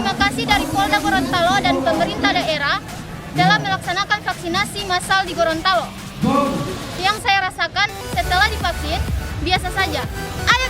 terima kasih dari Polda Gorontalo dan pemerintah daerah dalam melaksanakan vaksinasi massal di Gorontalo. Yang saya rasakan setelah divaksin biasa saja. Ayo